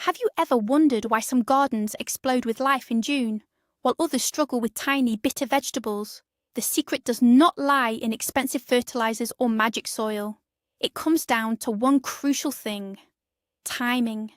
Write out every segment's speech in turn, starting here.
Have you ever wondered why some gardens explode with life in June, while others struggle with tiny, bitter vegetables? The secret does not lie in expensive fertilizers or magic soil. It comes down to one crucial thing: timing.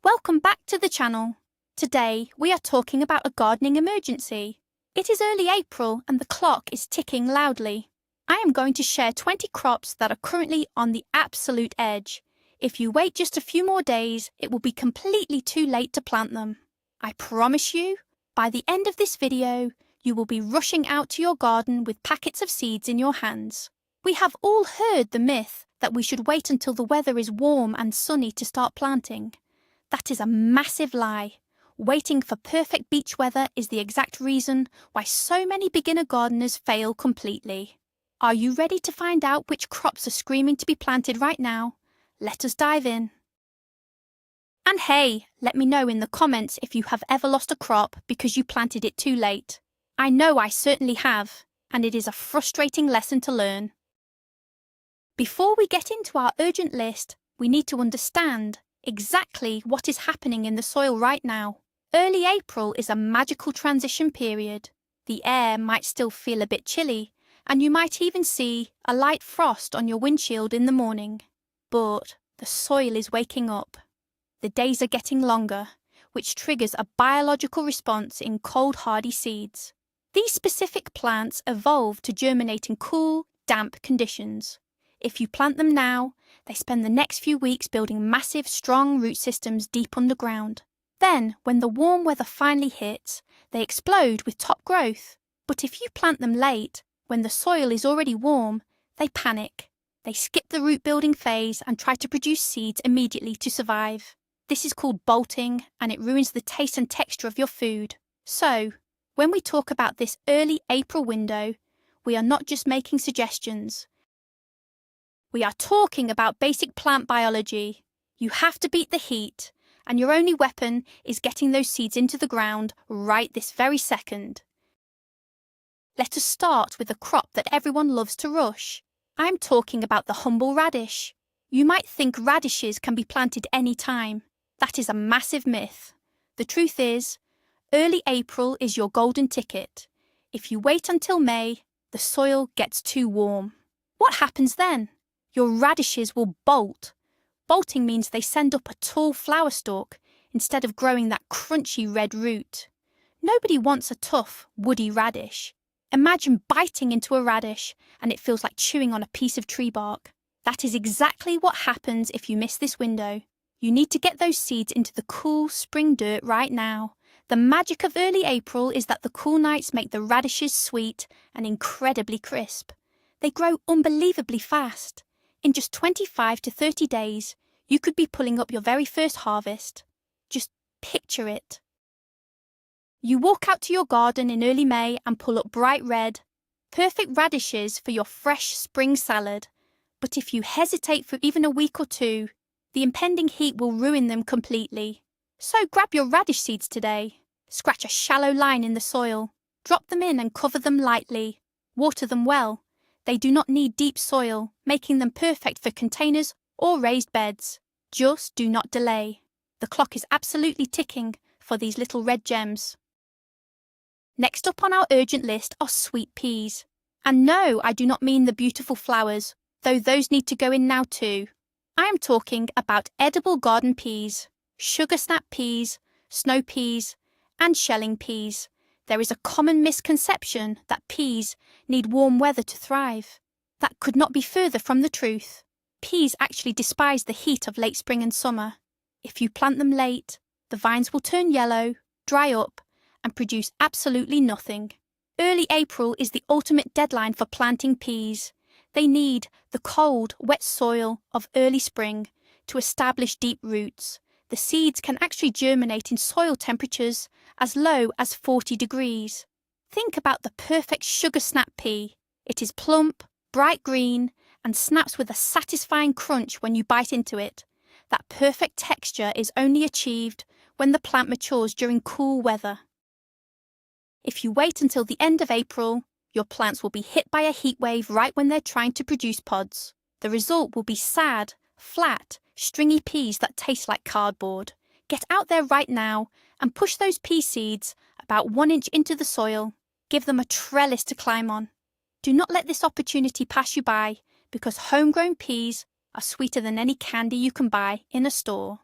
Welcome back to the channel. Today, we are talking about a gardening emergency. It is early April and the clock is ticking loudly. I am going to share 20 crops that are currently on the absolute edge. If you wait just a few more days, it will be completely too late to plant them. I promise you, by the end of this video, you will be rushing out to your garden with packets of seeds in your hands. We have all heard the myth that we should wait until the weather is warm and sunny to start planting. That is a massive lie. Waiting for perfect beach weather is the exact reason why so many beginner gardeners fail completely. Are you ready to find out which crops are screaming to be planted right now? Let us dive in. And hey, let me know in the comments if you have ever lost a crop because you planted it too late. I know I certainly have, and it is a frustrating lesson to learn. Before we get into our urgent list, we need to understand exactly what is happening in the soil right now. Early April is a magical transition period. The air might still feel a bit chilly, and you might even see a light frost on your windshield in the morning. But the soil is waking up. The days are getting longer, which triggers a biological response in cold, hardy seeds. These specific plants evolve to germinate in cool, damp conditions. If you plant them now, they spend the next few weeks building massive, strong root systems deep underground. Then, when the warm weather finally hits, they explode with top growth. But if you plant them late, when the soil is already warm, they panic. They skip the root-building phase and try to produce seeds immediately to survive. This is called bolting, and it ruins the taste and texture of your food. So, when we talk about this early April window, we are not just making suggestions. We are talking about basic plant biology. You have to beat the heat, and your only weapon is getting those seeds into the ground right this very second. Let us start with a crop that everyone loves to rush. I'm talking about the humble radish. You might think radishes can be planted any time. That is a massive myth. The truth is, early April is your golden ticket. If you wait until May, the soil gets too warm. What happens then? Your radishes will bolt. Bolting means they send up a tall flower stalk instead of growing that crunchy red root. Nobody wants a tough, woody radish. Imagine biting into a radish and it feels like chewing on a piece of tree bark. That is exactly what happens if you miss this window. You need to get those seeds into the cool spring dirt right now. The magic of early April is that the cool nights make the radishes sweet and incredibly crisp. They grow unbelievably fast. In just 25 to 30 days, you could be pulling up your very first harvest. Just picture it. You walk out to your garden in early May and pull up bright red, perfect radishes for your fresh spring salad. But if you hesitate for even a week or two, the impending heat will ruin them completely. So grab your radish seeds today. Scratch a shallow line in the soil. Drop them in and cover them lightly. Water them well. They do not need deep soil, making them perfect for containers or raised beds. Just do not delay. The clock is absolutely ticking for these little red gems. Next up on our urgent list are sweet peas. And no, I do not mean the beautiful flowers, though those need to go in now too. I am talking about edible garden peas, sugar snap peas, snow peas, and shelling peas. There is a common misconception that peas need warm weather to thrive. That could not be further from the truth. Peas actually despise the heat of late spring and summer. If you plant them late, the vines will turn yellow, dry up, and produce absolutely nothing. Early April is the ultimate deadline for planting peas. They need the cold, wet soil of early spring to establish deep roots. The seeds can actually germinate in soil temperatures as low as 40 degrees. Think about the perfect sugar snap pea. It is plump, bright green, and snaps with a satisfying crunch when you bite into it. That perfect texture is only achieved when the plant matures during cool weather. If you wait until the end of April, your plants will be hit by a heat wave right when they're trying to produce pods. The result will be sad, flat, stringy peas that taste like cardboard. Get out there right now and push those pea seeds about 1 inch into the soil. Give them a trellis to climb on. Do not let this opportunity pass you by, because homegrown peas are sweeter than any candy you can buy in a store.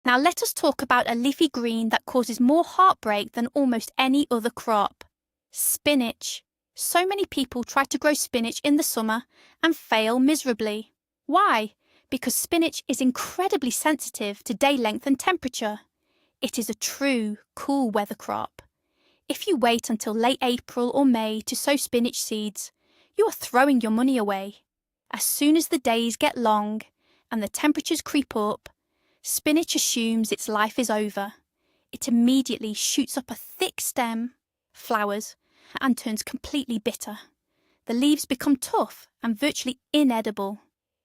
Now let us talk about a leafy green that causes more heartbreak than almost any other crop. Spinach. So many people try to grow spinach in the summer and fail miserably. Why? Because spinach is incredibly sensitive to day length and temperature. It is a true cool weather crop. If you wait until late April or May to sow spinach seeds, you are throwing your money away. As soon as the days get long and the temperatures creep up, spinach assumes its life is over. It immediately shoots up a thick stem, flowers, and turns completely bitter. The leaves become tough and virtually inedible.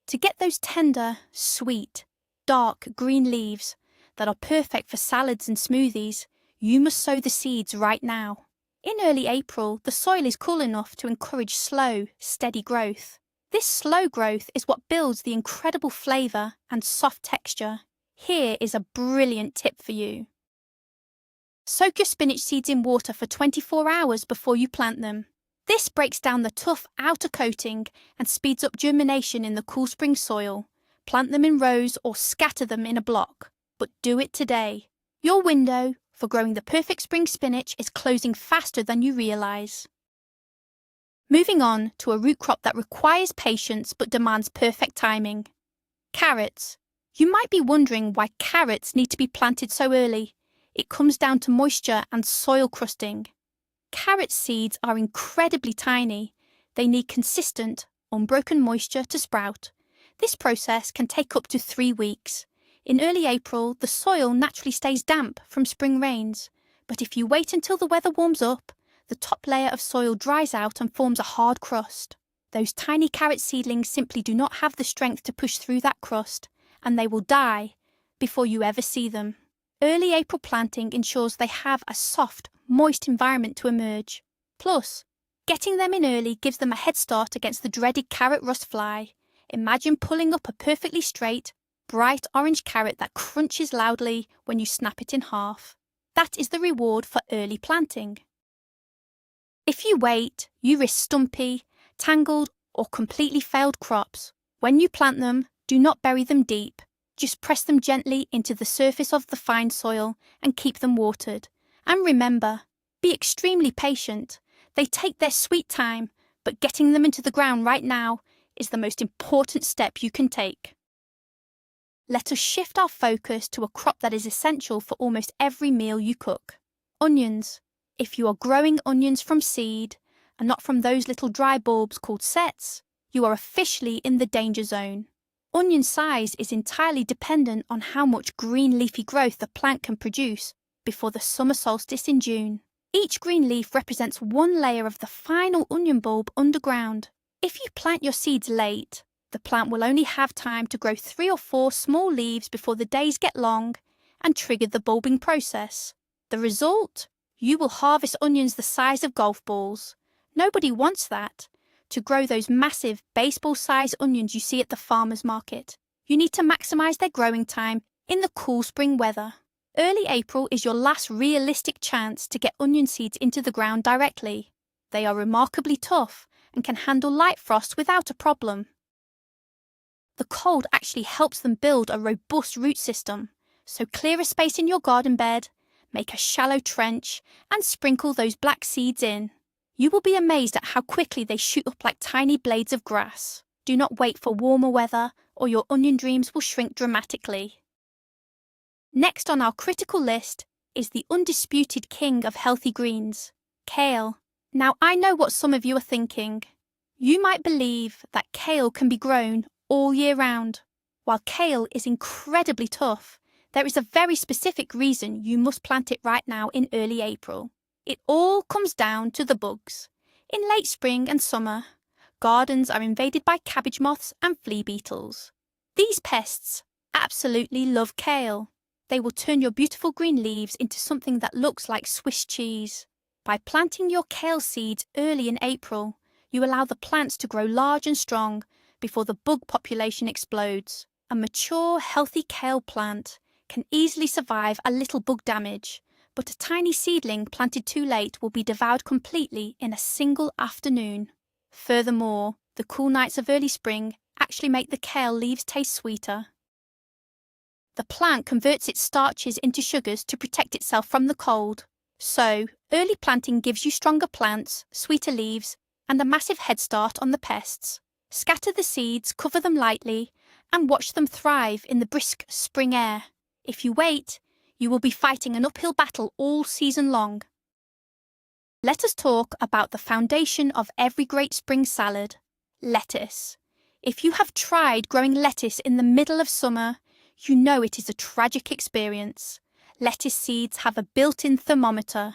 To get those tender, sweet, dark green leaves that are perfect for salads and smoothies, you must sow the seeds right now. In early April, the soil is cool enough to encourage slow, steady growth. This slow growth is what builds the incredible flavour and soft texture. Here is a brilliant tip for you. Soak your spinach seeds in water for 24 hours before you plant them. This breaks down the tough outer coating and speeds up germination in the cool spring soil. Plant them in rows or scatter them in a block, but do it today. Your window for growing the perfect spring spinach is closing faster than you realise. Moving on to a root crop that requires patience but demands perfect timing. Carrots. You might be wondering why carrots need to be planted so early. It comes down to moisture and soil crusting. Carrot seeds are incredibly tiny. They need consistent, unbroken moisture to sprout. This process can take up to 3 weeks. In early April, the soil naturally stays damp from spring rains, but if you wait until the weather warms up, the top layer of soil dries out and forms a hard crust. Those tiny carrot seedlings simply do not have the strength to push through that crust, and they will die before you ever see them. Early April planting ensures they have a soft, moist environment to emerge. Plus, getting them in early gives them a head start against the dreaded carrot rust fly. Imagine pulling up a perfectly straight, bright orange carrot that crunches loudly when you snap it in half. That is the reward for early planting. If you wait, you risk stumpy, tangled, or completely failed crops. When you plant them, do not bury them deep. Just press them gently into the surface of the fine soil and keep them watered. And remember, be extremely patient. They take their sweet time, but getting them into the ground right now is the most important step you can take. Let us shift our focus to a crop that is essential for almost every meal you cook. Onions. If you are growing onions from seed, and not from those little dry bulbs called sets, you are officially in the danger zone. Onion size is entirely dependent on how much green leafy growth the plant can produce before the summer solstice in June. Each green leaf represents one layer of the final onion bulb underground. If you plant your seeds late, the plant will only have time to grow 3 or 4 small leaves before the days get long and trigger the bulbing process. The result? You will harvest onions the size of golf balls. Nobody wants that. To grow those massive baseball-sized onions you see at the farmer's market, you need to maximise their growing time in the cool spring weather. Early April is your last realistic chance to get onion seeds into the ground directly. They are remarkably tough and can handle light frost without a problem. The cold actually helps them build a robust root system, so clear a space in your garden bed, make a shallow trench, and sprinkle those black seeds in. You will be amazed at how quickly they shoot up like tiny blades of grass. Do not wait for warmer weather, or your onion dreams will shrink dramatically. Next on our critical list is the undisputed king of healthy greens, kale. Now I know what some of you are thinking. You might believe that kale can be grown all year round. While kale is incredibly tough, there is a very specific reason you must plant it right now in early April. It all comes down to the bugs. In late spring and summer, gardens are invaded by cabbage moths and flea beetles. These pests absolutely love kale. They will turn your beautiful green leaves into something that looks like Swiss cheese. By planting your kale seeds early in April, you allow the plants to grow large and strong before the bug population explodes. A mature, healthy kale plant can easily survive a little bug damage, but a tiny seedling planted too late will be devoured completely in a single afternoon. Furthermore, the cool nights of early spring actually make the kale leaves taste sweeter. The plant converts its starches into sugars to protect itself from the cold. So, early planting gives you stronger plants, sweeter leaves, and a massive head start on the pests. Scatter the seeds, cover them lightly, and watch them thrive in the brisk spring air. If you wait, you will be fighting an uphill battle all season long. Let us talk about the foundation of every great spring salad, lettuce. If you have tried growing lettuce in the middle of summer, you know it is a tragic experience. Lettuce seeds have a built-in thermometer.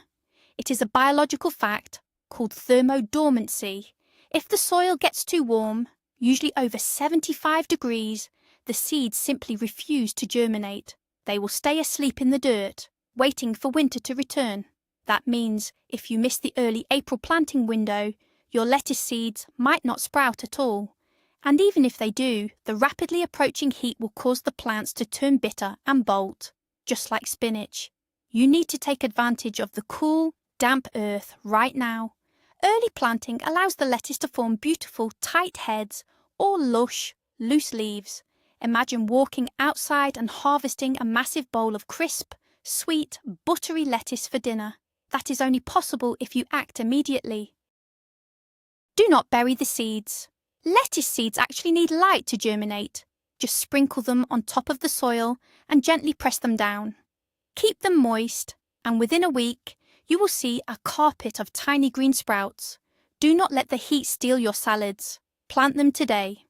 It is a biological fact called thermodormancy. If the soil gets too warm, usually over 75 degrees, the seeds simply refuse to germinate. They will stay asleep in the dirt, waiting for winter to return. That means if you miss the early April planting window, your lettuce seeds might not sprout at all. And even if they do, the rapidly approaching heat will cause the plants to turn bitter and bolt, just like spinach. You need to take advantage of the cool, damp earth right now. Early planting allows the lettuce to form beautiful, tight heads or lush, loose leaves. Imagine walking outside and harvesting a massive bowl of crisp, sweet, buttery lettuce for dinner. That is only possible if you act immediately. Do not bury the seeds. Lettuce seeds actually need light to germinate. Just sprinkle them on top of the soil and gently press them down. Keep them moist, and within a week, you will see a carpet of tiny green sprouts. Do not let the heat steal your salads. Plant them today.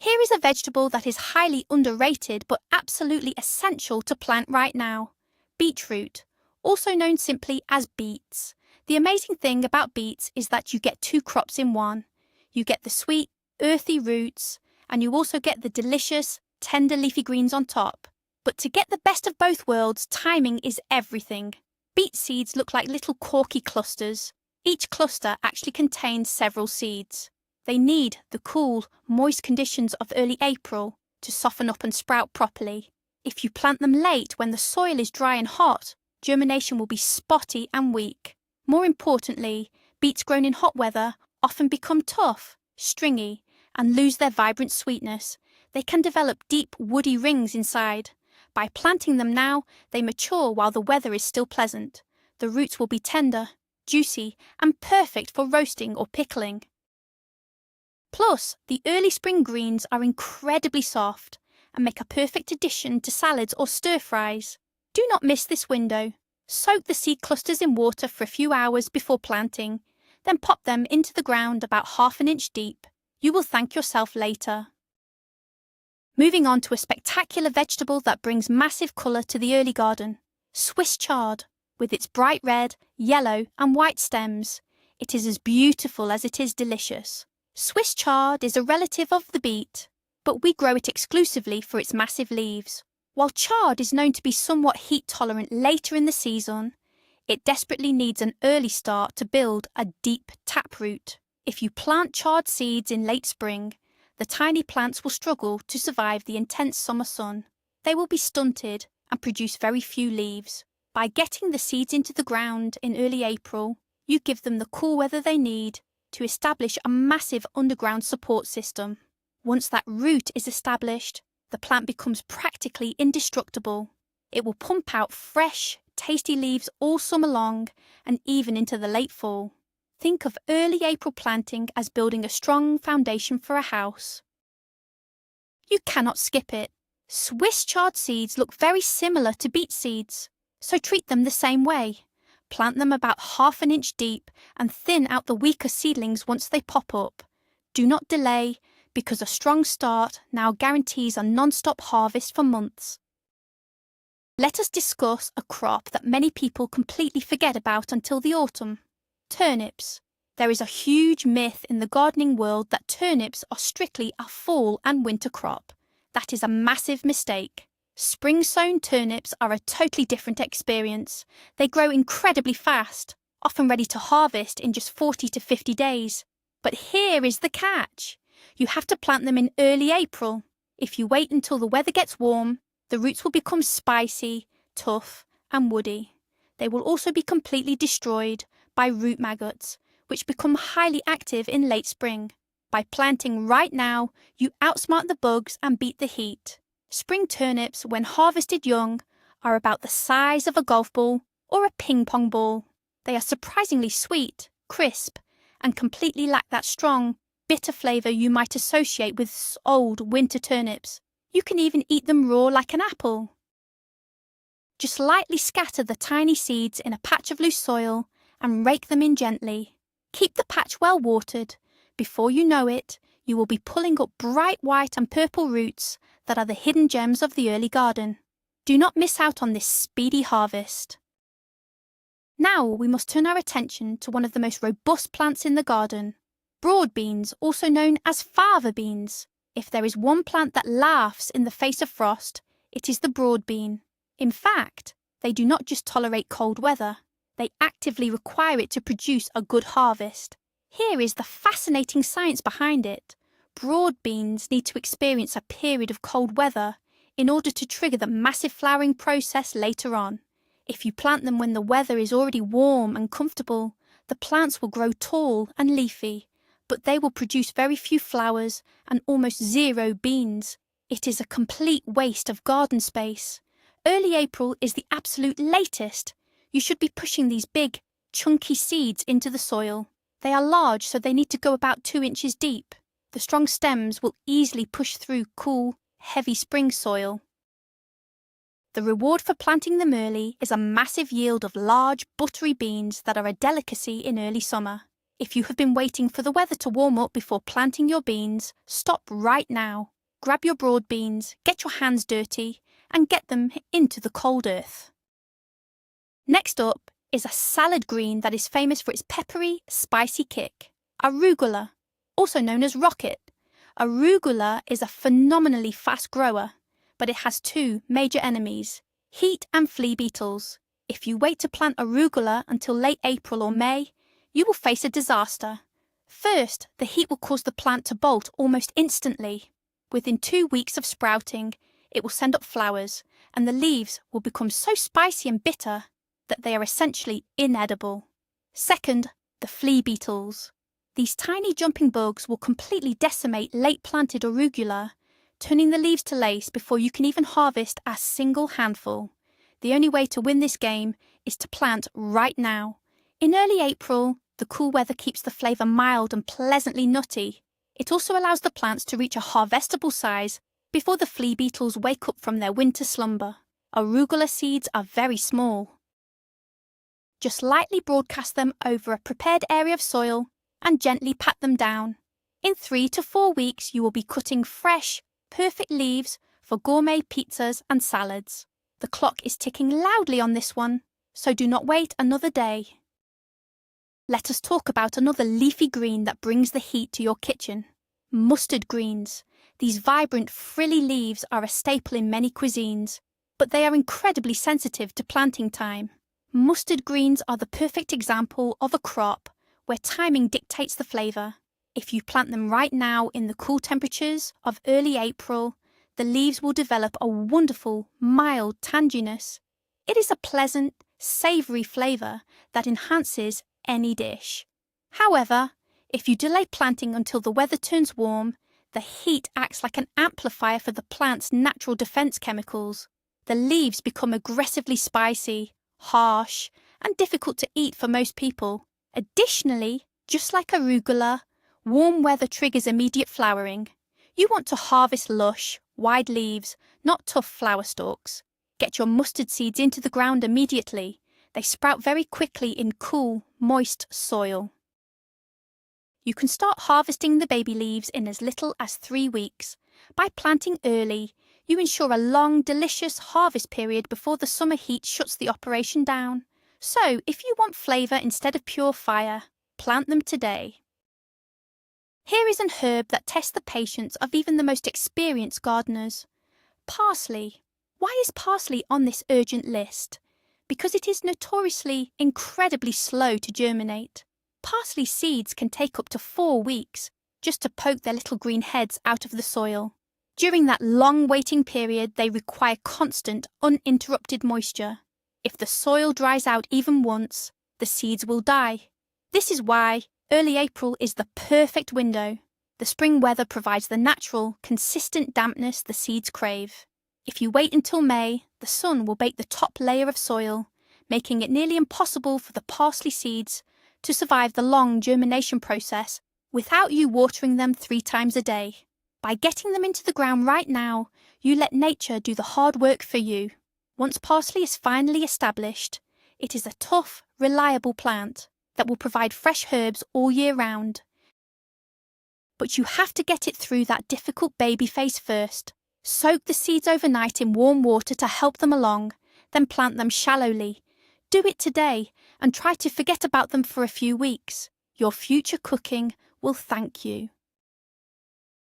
Here is a vegetable that is highly underrated but absolutely essential to plant right now. Beetroot, also known simply as beets. The amazing thing about beets is that you get two crops in one. You get the sweet, earthy roots, and you also get the delicious, tender leafy greens on top. But to get the best of both worlds, timing is everything. Beet seeds look like little corky clusters. Each cluster actually contains several seeds. They need the cool, moist conditions of early April to soften up and sprout properly. If you plant them late when the soil is dry and hot, germination will be spotty and weak. More importantly, beets grown in hot weather often become tough, stringy, and lose their vibrant sweetness. They can develop deep, woody rings inside. By planting them now, they mature while the weather is still pleasant. The roots will be tender, juicy, and perfect for roasting or pickling. Plus, the early spring greens are incredibly soft and make a perfect addition to salads or stir-fries. Do not miss this window. Soak the seed clusters in water for a few hours before planting, then pop them into the ground about half an inch deep. You will thank yourself later. Moving on to a spectacular vegetable that brings massive colour to the early garden, Swiss chard, with its bright red, yellow and white stems. It is as beautiful as it is delicious. Swiss chard is a relative of the beet, but we grow it exclusively for its massive leaves. While chard is known to be somewhat heat-tolerant later in the season, it desperately needs an early start to build a deep taproot. If you plant chard seeds in late spring, the tiny plants will struggle to survive the intense summer sun. They will be stunted and produce very few leaves. By getting the seeds into the ground in early April, you give them the cool weather they need to establish a massive underground support system. Once that root is established, the plant becomes practically indestructible. It will pump out fresh, tasty leaves all summer long and even into the late fall. Think of early April planting as building a strong foundation for a house. You cannot skip it. Swiss chard seeds look very similar to beet seeds, so treat them the same way. Plant them about half an inch deep and thin out the weaker seedlings once they pop up. Do not delay, because a strong start now guarantees a non-stop harvest for months. Let us discuss a crop that many people completely forget about until the autumn. Turnips. There is a huge myth in the gardening world that turnips are strictly a fall and winter crop. That is a massive mistake. Spring-sown turnips are a totally different experience. They grow incredibly fast, often ready to harvest in just 40 to 50 days. But here is the catch. You have to plant them in early April. If you wait until the weather gets warm, The roots will become spicy, tough, and woody. They will also be completely destroyed by root maggots, which become highly active in late spring. By planting right now, you outsmart the bugs and beat the heat. Spring turnips, when harvested young, are about the size of a golf ball or a ping pong ball. They are surprisingly sweet, crisp, and completely lack that strong, bitter flavour you might associate with old winter turnips. You can even eat them raw like an apple. Just lightly scatter the tiny seeds in a patch of loose soil and rake them in gently. Keep the patch well watered. Before you know it, you will be pulling up bright white and purple roots that are the hidden gems of the early garden. Do not miss out on this speedy harvest. Now we must turn our attention to one of the most robust plants in the garden, broad beans, also known as fava beans. If there is one plant that laughs in the face of frost, it is the broad bean. In fact, they do not just tolerate cold weather, they actively require it to produce a good harvest. Here is the fascinating science behind it. Broad beans need to experience a period of cold weather in order to trigger the massive flowering process later on. If you plant them when the weather is already warm and comfortable, the plants will grow tall and leafy, but they will produce very few flowers and almost zero beans. It is a complete waste of garden space. Early April is the absolute latest. You should be pushing these big, chunky seeds into the soil. They are large, so they need to go about 2 inches deep. The strong stems will easily push through cool, heavy spring soil. The reward for planting them early is a massive yield of large, buttery beans that are a delicacy in early summer. If you have been waiting for the weather to warm up before planting your beans, stop right now. Grab your broad beans, get your hands dirty, and get them into the cold earth. Next up is a salad green that is famous for its peppery, spicy kick, arugula, also known as rocket. Arugula is a phenomenally fast grower, but it has 2 major enemies, heat and flea beetles. If you wait to plant arugula until late April or May, you will face a disaster. First, the heat will cause the plant to bolt almost instantly. Within 2 weeks of sprouting, it will send up flowers, and the leaves will become so spicy and bitter that they are essentially inedible. Second, the flea beetles. These tiny jumping bugs will completely decimate late-planted arugula, turning the leaves to lace before you can even harvest a single handful. The only way to win this game is to plant right now. In early April, the cool weather keeps the flavour mild and pleasantly nutty. It also allows the plants to reach a harvestable size before the flea beetles wake up from their winter slumber. Arugula seeds are very small. Just lightly broadcast them over a prepared area of soil and gently pat them down. In 3 to 4 weeks, you will be cutting fresh, perfect leaves for gourmet pizzas and salads. The clock is ticking loudly on this one, so do not wait another day. Let us talk about another leafy green that brings the heat to your kitchen. Mustard greens. These vibrant, frilly leaves are a staple in many cuisines, but they are incredibly sensitive to planting time. Mustard greens are the perfect example of a crop where timing dictates the flavour. If you plant them right now in the cool temperatures of early April, the leaves will develop a wonderful, mild tanginess. It is a pleasant, savoury flavour that enhances any dish. However, if you delay planting until the weather turns warm, the heat acts like an amplifier for the plant's natural defence chemicals. The leaves become aggressively spicy, harsh, and difficult to eat for most people. Additionally, just like arugula, warm weather triggers immediate flowering. You want to harvest lush, wide leaves, not tough flower stalks. Get your mustard seeds into the ground immediately. They sprout very quickly in cool, moist soil. You can start harvesting the baby leaves in as little as 3 weeks. By planting early, you ensure a long, delicious harvest period before the summer heat shuts the operation down. So, if you want flavour instead of pure fire, plant them today. Here is an herb that tests the patience of even the most experienced gardeners. Parsley. Why is parsley on this urgent list? Because it is notoriously incredibly slow to germinate. Parsley seeds can take up to 4 weeks just to poke their little green heads out of the soil. During that long waiting period, they require constant, uninterrupted moisture. If the soil dries out even once, the seeds will die. This is why early April is the perfect window. The spring weather provides the natural, consistent dampness the seeds crave. If you wait until May, the sun will bake the top layer of soil, making it nearly impossible for the parsley seeds to survive the long germination process without you watering them 3 times a day. By getting them into the ground right now, you let nature do the hard work for you. Once parsley is finally established, it is a tough, reliable plant that will provide fresh herbs all year round. But you have to get it through that difficult baby phase first. Soak the seeds overnight in warm water to help them along, then plant them shallowly. Do it today and try to forget about them for a few weeks. Your future cooking will thank you.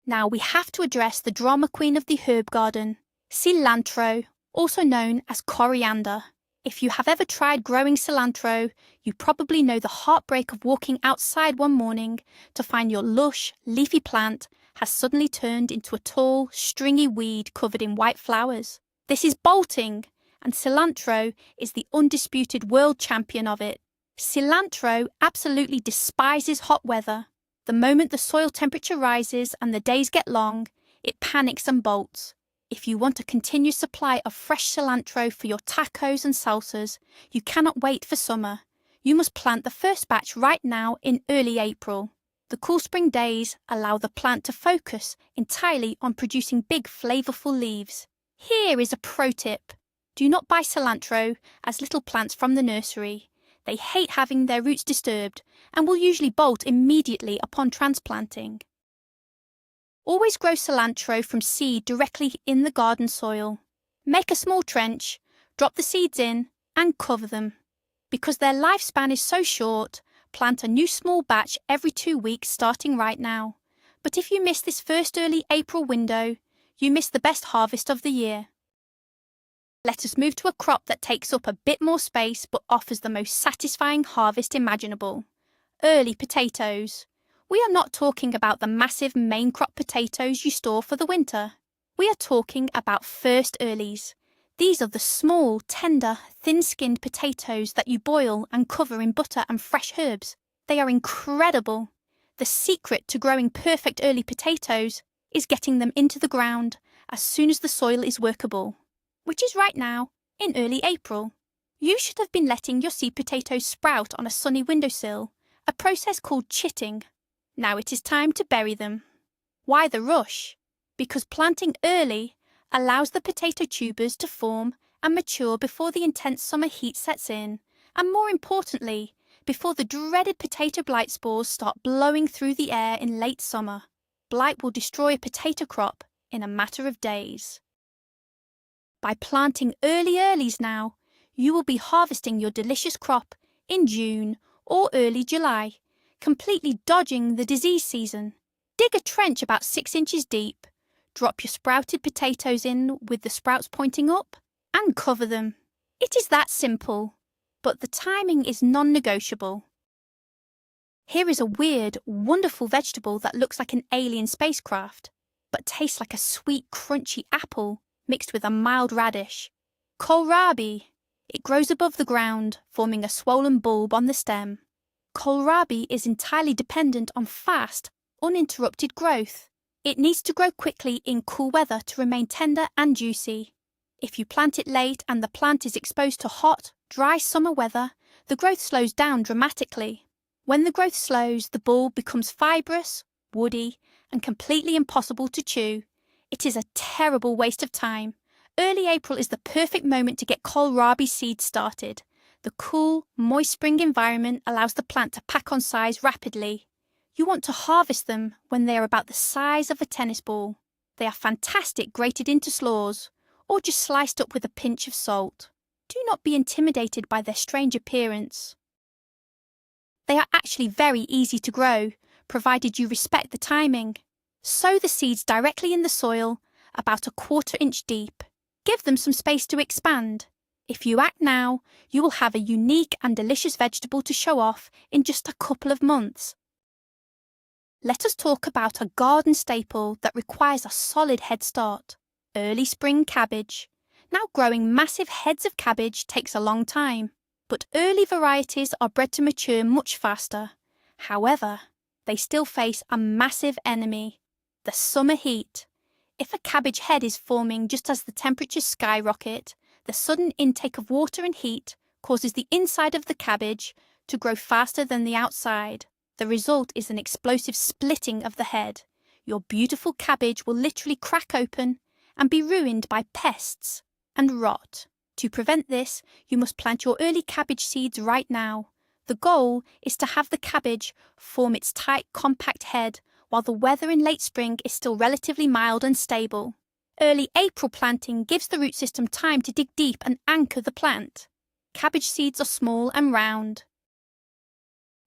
Now we have to address the drama queen of the herb garden, cilantro, also known as coriander. If you have ever tried growing cilantro, you probably know the heartbreak of walking outside one morning to find your lush, leafy plant has suddenly turned into a tall, stringy weed covered in white flowers. This is bolting, and cilantro is the undisputed world champion of it. Cilantro absolutely despises hot weather. The moment the soil temperature rises and the days get long, it panics and bolts. If you want a continuous supply of fresh cilantro for your tacos and salsas, you cannot wait for summer. You must plant the first batch right now in early April. The cool spring days allow the plant to focus entirely on producing big, flavorful leaves. Here is a pro tip. Do not buy cilantro as little plants from the nursery. They hate having their roots disturbed and will usually bolt immediately upon transplanting. Always grow cilantro from seed directly in the garden soil. Make a small trench, drop the seeds in, and cover them. Because their lifespan is so short, plant a new small batch every 2 weeks starting right now. But if you miss this first early April window, you miss the best harvest of the year. Let us move to a crop that takes up a bit more space but offers the most satisfying harvest imaginable. Early potatoes. We are not talking about the massive main crop potatoes you store for the winter. We are talking about first earlies. These are the small, tender, thin-skinned potatoes that you boil and cover in butter and fresh herbs. They are incredible. The secret to growing perfect early potatoes is getting them into the ground as soon as the soil is workable, which is right now, in early April. You should have been letting your seed potatoes sprout on a sunny windowsill, a process called chitting. Now it is time to bury them. Why the rush? Because planting early allows the potato tubers to form and mature before the intense summer heat sets in, and more importantly, before the dreaded potato blight spores start blowing through the air in late summer. Blight will destroy a potato crop in a matter of days. By planting earlies now, you will be harvesting your delicious crop in June or early July, completely dodging the disease season. Dig a trench about 6 inches deep, drop your sprouted potatoes in with the sprouts pointing up, and cover them. It is that simple, but the timing is non-negotiable. Here is a weird, wonderful vegetable that looks like an alien spacecraft, but tastes like a sweet, crunchy apple mixed with a mild radish. Kohlrabi. It grows above the ground, forming a swollen bulb on the stem. Kohlrabi is entirely dependent on fast, uninterrupted growth. It needs to grow quickly in cool weather to remain tender and juicy. If you plant it late and the plant is exposed to hot, dry summer weather, the growth slows down dramatically. When the growth slows, the bulb becomes fibrous, woody, and completely impossible to chew. It is a terrible waste of time. Early April is the perfect moment to get kohlrabi seeds started. The cool, moist spring environment allows the plant to pack on size rapidly. You want to harvest them when they are about the size of a tennis ball. They are fantastic grated into slaws, or just sliced up with a pinch of salt. Do not be intimidated by their strange appearance. They are actually very easy to grow, provided you respect the timing. Sow the seeds directly in the soil, about a 1/4 inch deep. Give them some space to expand. If you act now, you will have a unique and delicious vegetable to show off in just a couple of months. Let us talk about a garden staple that requires a solid head start: early spring cabbage. Now, growing massive heads of cabbage takes a long time, but early varieties are bred to mature much faster. However, they still face a massive enemy: the summer heat. If a cabbage head is forming just as the temperatures skyrocket, the sudden intake of water and heat causes the inside of the cabbage to grow faster than the outside. The result is an explosive splitting of the head. Your beautiful cabbage will literally crack open and be ruined by pests and rot. To prevent this, you must plant your early cabbage seeds right now. The goal is to have the cabbage form its tight, compact head while the weather in late spring is still relatively mild and stable. Early April planting gives the root system time to dig deep and anchor the plant. Cabbage seeds are small and round.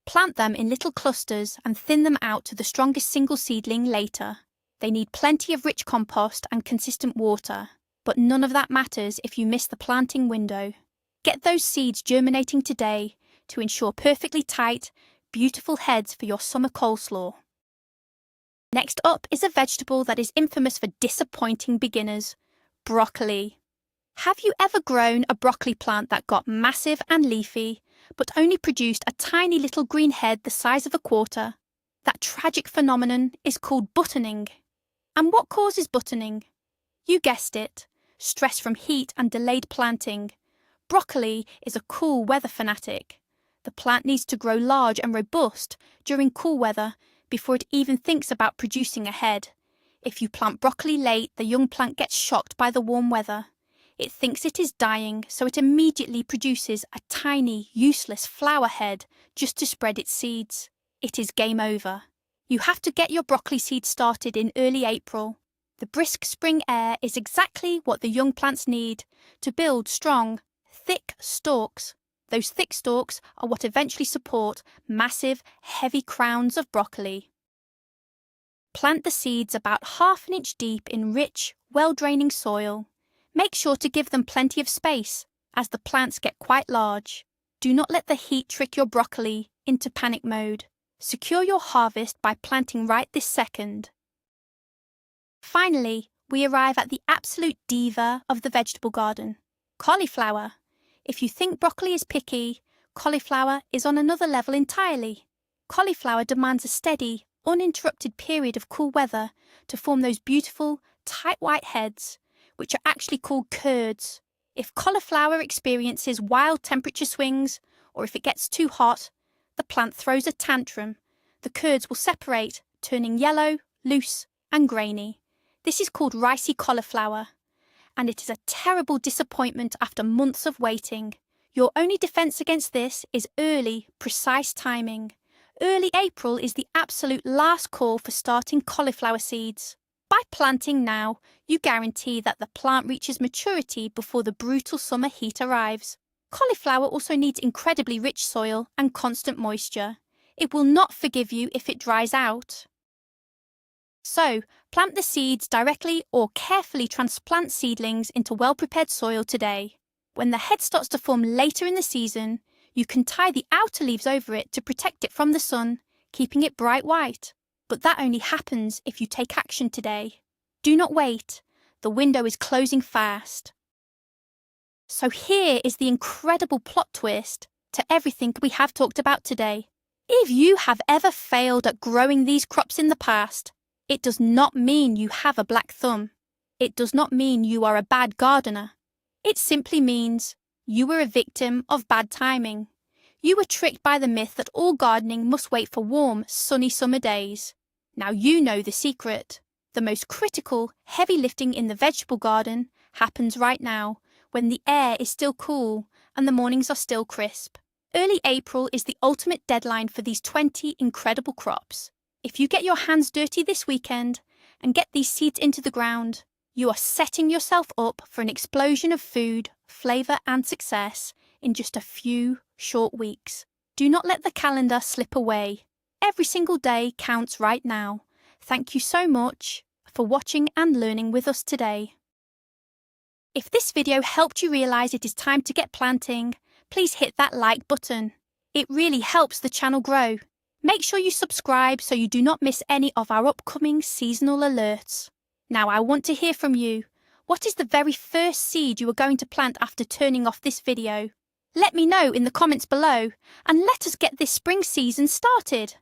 Plant them in little clusters and thin them out to the strongest single seedling later. They need plenty of rich compost and consistent water, but none of that matters if you miss the planting window. Get those seeds germinating today to ensure perfectly tight, beautiful heads for your summer coleslaw. Next up is a vegetable that is infamous for disappointing beginners: broccoli. Have you ever grown a broccoli plant that got massive and leafy, but only produced a tiny little green head the size of a quarter? That tragic phenomenon is called buttoning. And what causes buttoning? You guessed it: stress from heat and delayed planting. Broccoli is a cool weather fanatic. The plant needs to grow large and robust during cool weather before it even thinks about producing a head. If you plant broccoli late, the young plant gets shocked by the warm weather. It thinks it is dying, so it immediately produces a tiny, useless flower head just to spread its seeds. It is game over. You have to get your broccoli seeds started in early April. The brisk spring air is exactly what the young plants need to build strong, thick stalks. Those thick stalks are what eventually support massive, heavy crowns of broccoli. Plant the seeds about ½ inch deep in rich, well-draining soil. Make sure to give them plenty of space, as the plants get quite large. Do not let the heat trick your broccoli into panic mode. Secure your harvest by planting right this second. Finally, we arrive at the absolute diva of the vegetable garden: cauliflower. If you think broccoli is picky, cauliflower is on another level entirely. Cauliflower demands a steady, uninterrupted period of cool weather to form those beautiful, tight white heads, which are actually called curds. If cauliflower experiences wild temperature swings, or if it gets too hot, the plant throws a tantrum. The curds will separate, turning yellow, loose, and grainy. This is called ricey cauliflower, and it is a terrible disappointment after months of waiting. Your only defense against this is early, precise timing. Early April is the absolute last call for starting cauliflower seeds. By planting now, you guarantee that the plant reaches maturity before the brutal summer heat arrives. Cauliflower also needs incredibly rich soil and constant moisture. It will not forgive you if it dries out. So, plant the seeds directly or carefully transplant seedlings into well-prepared soil today. When the head starts to form later in the season, you can tie the outer leaves over it to protect it from the sun, keeping it bright white. But that only happens if you take action today. Do not wait. The window is closing fast. So here is the incredible plot twist to everything we have talked about today. If you have ever failed at growing these crops in the past, it does not mean you have a black thumb. It does not mean you are a bad gardener. It simply means you were a victim of bad timing. You were tricked by the myth that all gardening must wait for warm, sunny summer days. Now you know the secret. The most critical, heavy lifting in the vegetable garden happens right now, when the air is still cool and the mornings are still crisp. Early April is the ultimate deadline for these 20 incredible crops. If you get your hands dirty this weekend and get these seeds into the ground, you are setting yourself up for an explosion of food, flavour and success in just a few short weeks. Do not let the calendar slip away. Every single day counts right now. Thank you so much for watching and learning with us today. If this video helped you realise it is time to get planting, please hit that like button. It really helps the channel grow. Make sure you subscribe so you do not miss any of our upcoming seasonal alerts. Now I want to hear from you. What is the very first seed you are going to plant after turning off this video? Let me know in the comments below, and let us get this spring season started.